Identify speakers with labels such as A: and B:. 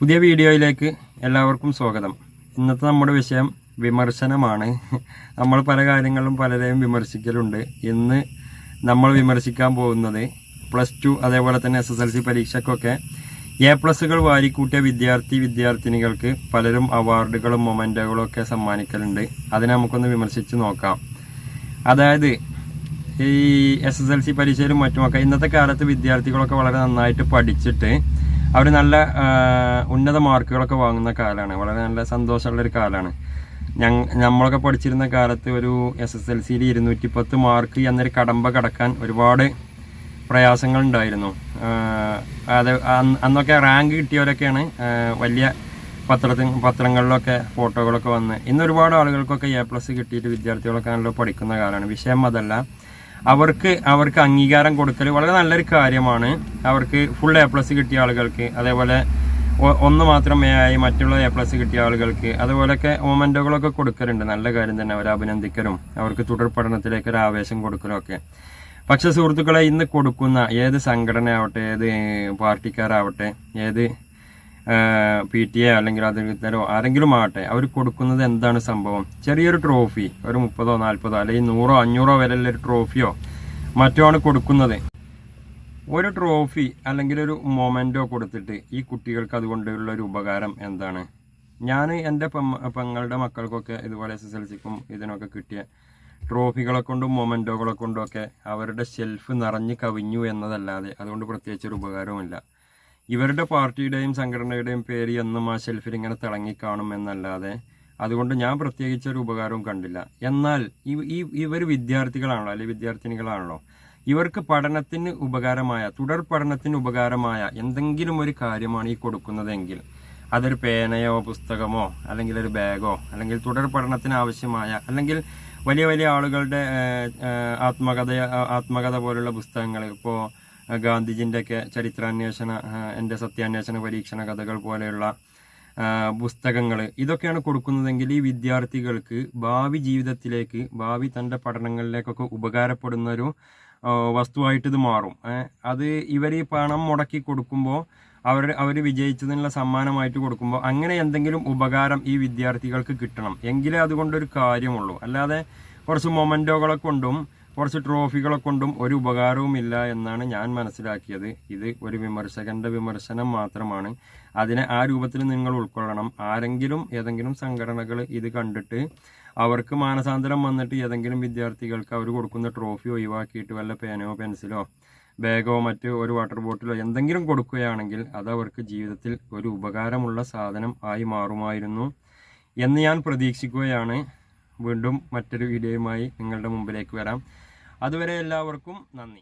A: പുതിയ വീഡിയോയിലേക്ക് എല്ലാവർക്കും സ്വാഗതം. ഇന്നത്തെ നമ്മുടെ വിഷയം വിമർശനമാണ്. നമ്മൾ പല കാര്യങ്ങളിലും പലരെയും വിമർശിക്കലുണ്ട്. ഇന്ന് നമ്മൾ വിമർശിക്കാൻ പോകുന്നത് +2 അതേപോലെ തന്നെ SSLC പരീക്ഷയ്ക്കൊക്കെ A+ വാരിക്കൂട്ടിയ വിദ്യാർത്ഥിനികൾക്ക് പലരും അവാർഡുകളും മൊമെന്റുകളും ഒക്കെ സമ്മാനിക്കലുണ്ട്. അതിനെ നമുക്കൊന്ന് വിമർശിച്ച് നോക്കാം. അതായത് ഈ SSLC പരീക്ഷയിലും മറ്റുമൊക്കെ ഇന്നത്തെ കാലത്ത് വിദ്യാർത്ഥികളൊക്കെ വളരെ നന്നായിട്ട് പഠിച്ചിട്ട് അവർ നല്ല ഉന്നത മാർക്കുകളൊക്കെ വാങ്ങുന്ന കാലമാണ്. വളരെ നല്ല സന്തോഷമുള്ളൊരു കാലമാണ്. നമ്മളൊക്കെ പഠിച്ചിരുന്ന കാലത്ത് ഒരു SSLCയിൽ 210 മാർക്ക് എന്നൊരു കടമ്പ കടക്കാൻ ഒരുപാട് പ്രയാസങ്ങൾ ഉണ്ടായിരുന്നു. അത് അന്നൊക്കെ റാങ്ക് കിട്ടിയവരൊക്കെയാണ് വലിയ പത്രങ്ങളിലൊക്കെ ഫോട്ടോകളൊക്കെ വന്ന്. ഇന്ന് ഒരുപാട് ആളുകൾക്കൊക്കെ A+ കിട്ടിയിട്ട് വിദ്യാർത്ഥികളൊക്കെ നല്ല പഠിക്കുന്ന കാലമാണ്. വിഷയം അതല്ല, അവർക്ക് അംഗീകാരം കൊടുക്കൽ വളരെ നല്ലൊരു കാര്യമാണ്. അവർക്ക് ഫുൾ A+ കിട്ടിയ ആളുകൾക്ക്, അതേപോലെ ഒന്ന് മാത്രം A ആയി മറ്റുള്ള A+ കിട്ടിയ ആളുകൾക്ക് അതുപോലെയൊക്കെ മൊമെന്റുകളൊക്കെ കൊടുക്കലുണ്ട്. നല്ല കാര്യം തന്നെ. അവരെ അഭിനന്ദിക്കലും അവർക്ക് തുടർ പഠനത്തിലേക്ക് ഒരു ആവേശം കൊടുക്കലും ഒക്കെ. പക്ഷെ സുഹൃത്തുക്കളെ, ഇന്ന് കൊടുക്കുന്ന ഏത് സംഘടനയാവട്ടെ, ഏത് പാർട്ടിക്കാരാവട്ടെ, ഏത് PTA അല്ലെങ്കിൽ അധികൃതരോ ആരെങ്കിലും ആവട്ടെ, അവർ കൊടുക്കുന്നത് എന്താണ് സംഭവം? ചെറിയൊരു ട്രോഫി, ഒരു 30, 40 അല്ലെങ്കിൽ 100, 500 വിലയുള്ള ഒരു ട്രോഫിയോ മറ്റോ ആണ് കൊടുക്കുന്നത്. ഒരു ട്രോഫി അല്ലെങ്കിൽ ഒരു മൊമെന്റോ കൊടുത്തിട്ട് ഈ കുട്ടികൾക്ക് അതുകൊണ്ടുള്ള ഒരു ഉപകാരം എന്താണ്? ഞാൻ എൻ്റെ പെങ്ങളുടെ മക്കൾക്കൊക്കെ ഇതുപോലെ SSLCക്കും ഇതിനൊക്കെ കിട്ടിയ ട്രോഫികളെ കൊണ്ടും മൊമെന്റോകളെ കൊണ്ടും ഒക്കെ അവരുടെ ഷെൽഫ് നിറഞ്ഞു കവിഞ്ഞു എന്നതല്ലാതെ അതുകൊണ്ട് പ്രത്യേകിച്ചൊരു ഉപകാരവുമില്ല. ഇവരുടെ പാർട്ടിയുടെയും സംഘടനയുടെയും പേര് എന്നും ആ ഷെൽഫിൽ ഇങ്ങനെ തിളങ്ങിക്കാണും എന്നല്ലാതെ അതുകൊണ്ട് ഞാൻ പ്രത്യേകിച്ചൊരു ഉപകാരവും കണ്ടില്ല. എന്നാൽ ഇവർ വിദ്യാർത്ഥികളാണല്ലോ, അല്ലെങ്കിൽ വിദ്യാർത്ഥിനികളാണല്ലോ. ഇവർക്ക് പഠനത്തിന് ഉപകാരമായ, തുടർ പഠനത്തിന് ഉപകാരമായ എന്തെങ്കിലും ഒരു കാര്യമാണ് ഈ കൊടുക്കുന്നതെങ്കിൽ, അതൊരു പേനയോ പുസ്തകമോ അല്ലെങ്കിൽ ഒരു ബാഗോ അല്ലെങ്കിൽ തുടർ പഠനത്തിന് ആവശ്യമായ, അല്ലെങ്കിൽ വലിയ വലിയ ആളുകളുടെ ആത്മകഥ പോലുള്ള പുസ്തകങ്ങൾ, ഇപ്പോൾ ഗാന്ധിജിൻ്റെ ഒക്കെ ചരിത്രാന്വേഷണ, എൻ്റെ സത്യാന്വേഷണ പരീക്ഷണ കഥകൾ പോലെയുള്ള പുസ്തകങ്ങൾ, ഇതൊക്കെയാണ് കൊടുക്കുന്നതെങ്കിൽ ഈ വിദ്യാർത്ഥികൾക്ക് ഭാവി ജീവിതത്തിലേക്ക്, ഭാവി തൻ്റെ പഠനങ്ങളിലേക്കൊക്കെ ഉപകാരപ്പെടുന്ന ഒരു വസ്തുവായിട്ട് ഇത് മാറും. അത് ഇവർ ഈ പണം മുടക്കി കൊടുക്കുമ്പോൾ, അവർ വിജയിച്ചതിനുള്ള സമ്മാനമായിട്ട് കൊടുക്കുമ്പോൾ, അങ്ങനെ എന്തെങ്കിലും ഉപകാരം ഈ വിദ്യാർത്ഥികൾക്ക് കിട്ടണം. എങ്കിലേ അതുകൊണ്ടൊരു കാര്യമുള്ളൂ. അല്ലാതെ കുറച്ച് മൊമെന്റോകളെ കൊണ്ടും കുറച്ച് ട്രോഫികളെ കൊണ്ടും ഒരു ഉപകാരവുമില്ല എന്നാണ് ഞാൻ മനസ്സിലാക്കിയത്. ഇത് ഒരു വിമർശകന്റെ വിമർശനം മാത്രമാണ്. അതിനെ ആ രൂപത്തിൽ നിങ്ങൾ ഉൾക്കൊള്ളണം. ഏതെങ്കിലും സംഘടനകൾ ഇത് കണ്ടിട്ട് അവർക്ക് മാനസാന്തരം വന്നിട്ട് ഏതെങ്കിലും വിദ്യാർത്ഥികൾക്ക് അവർ കൊടുക്കുന്ന ട്രോഫി ഒഴിവാക്കിയിട്ട് വല്ല പേനയോ പെൻസിലോ ബാഗോ മറ്റ് ഒരു വാട്ടർ ബോട്ടിലോ എന്തെങ്കിലും കൊടുക്കുകയാണെങ്കിൽ അത് അവർക്ക് ജീവിതത്തിൽ ഒരു ഉപകാരമുള്ള സാധനം ആയി മാറുമായിരുന്നു എന്ന് ഞാൻ പ്രതീക്ഷിക്കുകയാണ്. വീണ്ടും മറ്റൊരു വീഡിയോയുമായി നിങ്ങളുടെ മുമ്പിലേക്ക് വരാം. അതുവരെ എല്ലാവർക്കും നന്ദി.